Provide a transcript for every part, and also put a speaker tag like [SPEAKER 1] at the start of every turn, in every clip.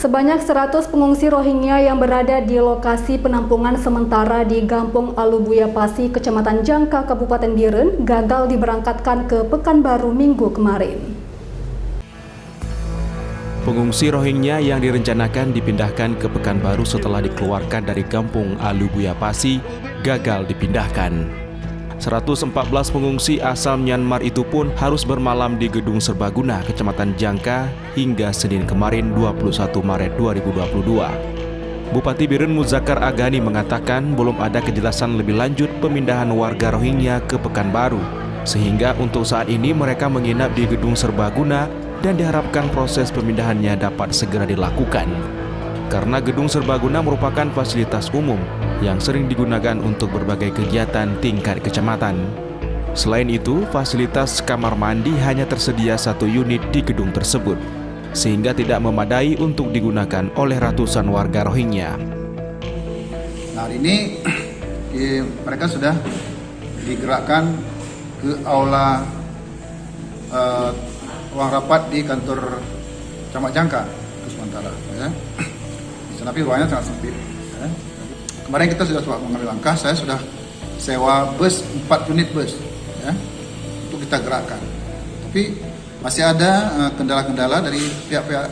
[SPEAKER 1] Sebanyak 100 pengungsi Rohingya yang berada di lokasi penampungan sementara di Gampung Alubuya Pasi, Kecamatan Jangka, Kabupaten Biren, gagal diberangkatkan ke Pekanbaru Minggu kemarin.
[SPEAKER 2] Pengungsi Rohingya yang direncanakan dipindahkan ke Pekanbaru setelah dikeluarkan dari Gampung Alubuya Pasi gagal dipindahkan. 114 pengungsi asal Myanmar itu pun harus bermalam di Gedung Serbaguna, Kecamatan Jangka hingga Senin kemarin 21 Maret 2022. Bupati Biren Muzakkar Agani mengatakan belum ada kejelasan lebih lanjut pemindahan warga Rohingya ke Pekanbaru, sehingga untuk saat ini mereka menginap di Gedung Serbaguna dan diharapkan proses pemindahannya dapat segera dilakukan. Karena Gedung Serbaguna merupakan fasilitas umum yang sering digunakan untuk berbagai kegiatan tingkat kecamatan. Selain itu, fasilitas kamar mandi hanya tersedia 1 unit di gedung tersebut, sehingga tidak memadai untuk digunakan oleh ratusan warga Rohingya.
[SPEAKER 3] Nah, hari ini mereka sudah digerakkan ke aula ruang rapat di kantor Camat Jangka itu sementara. Ya. Tapi ruangnya sangat sempit. Ya. Kemarin kita sudah mengambil langkah, saya sudah sewa bus 4 unit bus, ya, untuk kita gerakkan. Tapi masih ada kendala-kendala dari pihak-pihak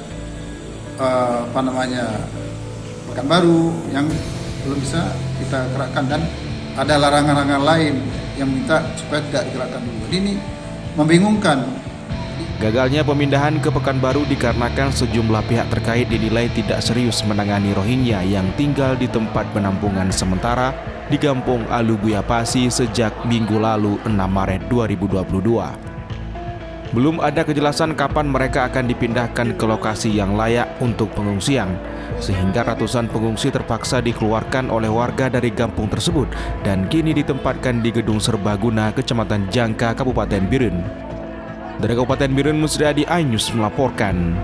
[SPEAKER 3] Pekanbaru yang belum bisa kita gerakkan, dan ada larangan-larangan lain yang minta supaya tidak digerakkan dulu. Jadi ini membingungkan.
[SPEAKER 2] Gagalnya pemindahan ke Pekanbaru dikarenakan sejumlah pihak terkait dinilai tidak serius menangani Rohingya yang tinggal di tempat penampungan sementara di Gampung Alubuya Pasi sejak minggu lalu 6 Maret 2022. Belum ada kejelasan kapan mereka akan dipindahkan ke lokasi yang layak untuk pengungsian, sehingga ratusan pengungsi terpaksa dikeluarkan oleh warga dari kampung tersebut dan kini ditempatkan di Gedung Serbaguna, Kecamatan Jangka, Kabupaten Biren. Dari Kabupaten Biren, Musriadi iNews melaporkan.